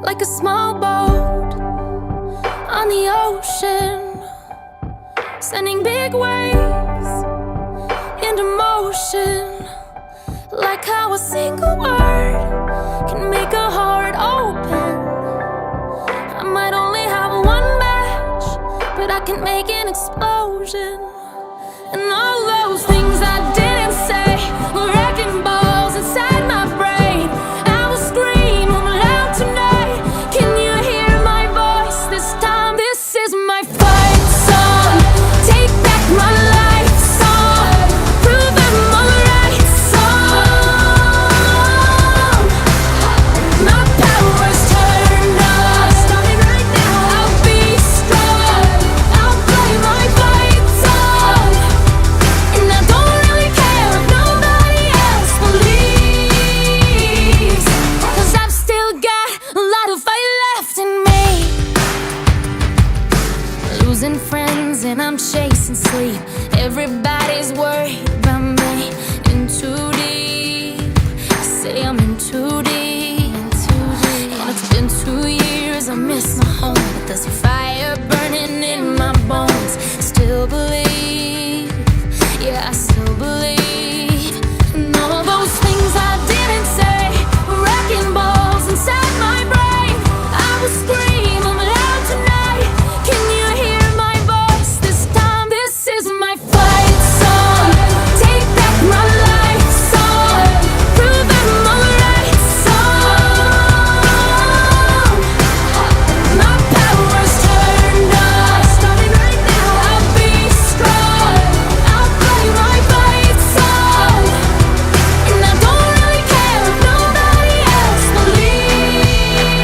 like a small boat on the ocean, sending big waves into motion, like how a single word can make a heart open. I might only have one match, but I can make an explosion. And all those things I didn't say were wrecking balls inside my brain. I will scream loud tonight. Can you hear my voice this time? This is my fight song. Take back my life song. Prove I'm alright song. My power's turned on. Starting right now. I'll be strong. I'll play my fight song. And I don't really care if nobody else believes, 'cause I've still got a lot of fight left in me. Losing friends and I'm chasing sleep. Everybody's worried about me. In too deep. Say I'm in too deep. And it's been 2 years, I miss my home, but there's a fire burning in my bones. Still believe, yeah, I still believe. And all those things I didn't say were wrecking balls inside my brain. I will scream loud tonight. Can you hear my voice this time? This is my fight song. Take back my life song. Prove I'm alright song. My power's turned on. Starting right now. I'll be strong. I'll play my fight song. And I don't really care if nobody else believes,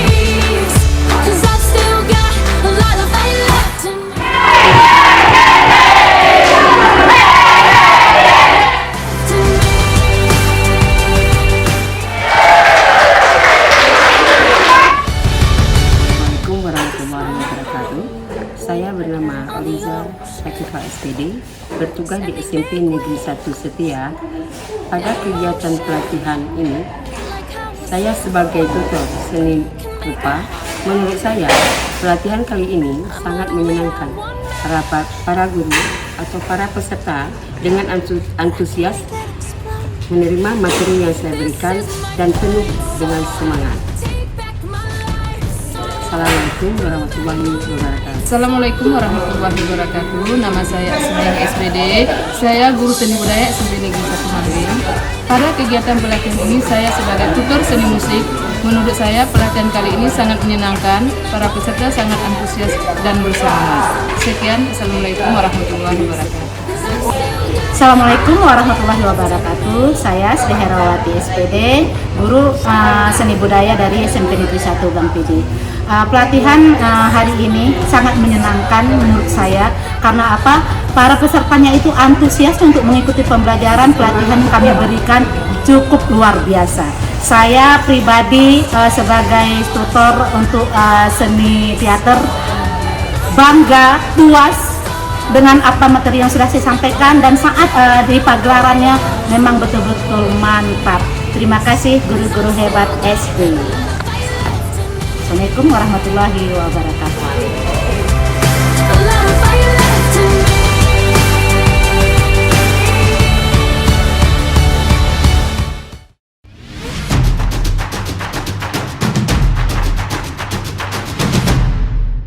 'cause I've still got a lot of fight left in me. Assalamualaikum warahmatullahi wabarakatuh. Saya bernama Aliza Sakifa SPD, bertugas di SMP Negeri 1 Setia. Pada kegiatan pelatihan ini, saya sebagai tutor seni rupa. Menurut saya, pelatihan kali ini sangat menyenangkan. Para guru atau para peserta dengan antusias menerima materi yang saya berikan dan penuh dengan semangat. Assalamualaikum warahmatullahi wabarakatuh. Assalamualaikum warahmatullahi wabarakatuh. Nama saya Asmiah SPD. Saya guru seni budaya SMP Negeri 1 Mangin. Pada kegiatan pelatihan ini saya sebagai tutor seni musik. Menurut saya pelatihan kali ini sangat menyenangkan. Para peserta sangat antusias dan bersemangat. Sekian, Assalamualaikum warahmatullahi wabarakatuh. Assalamualaikum warahmatullahi wabarakatuh. Saya Sri Herawati SPD, guru seni budaya dari SMP Negeri 1 Gang PD. Pelatihan hari ini sangat menyenangkan menurut saya. Karena apa? Para pesertanya itu antusias untuk mengikuti pembelajaran. Pelatihan yang kami berikan cukup luar biasa. Saya pribadi sebagai tutor untuk seni teater bangga, puas dengan apa materi yang sudah saya sampaikan, dan saat di pagelarannya memang betul-betul mantap. Terima kasih guru-guru hebat SD. Assalamualaikum warahmatullahi wabarakatuh.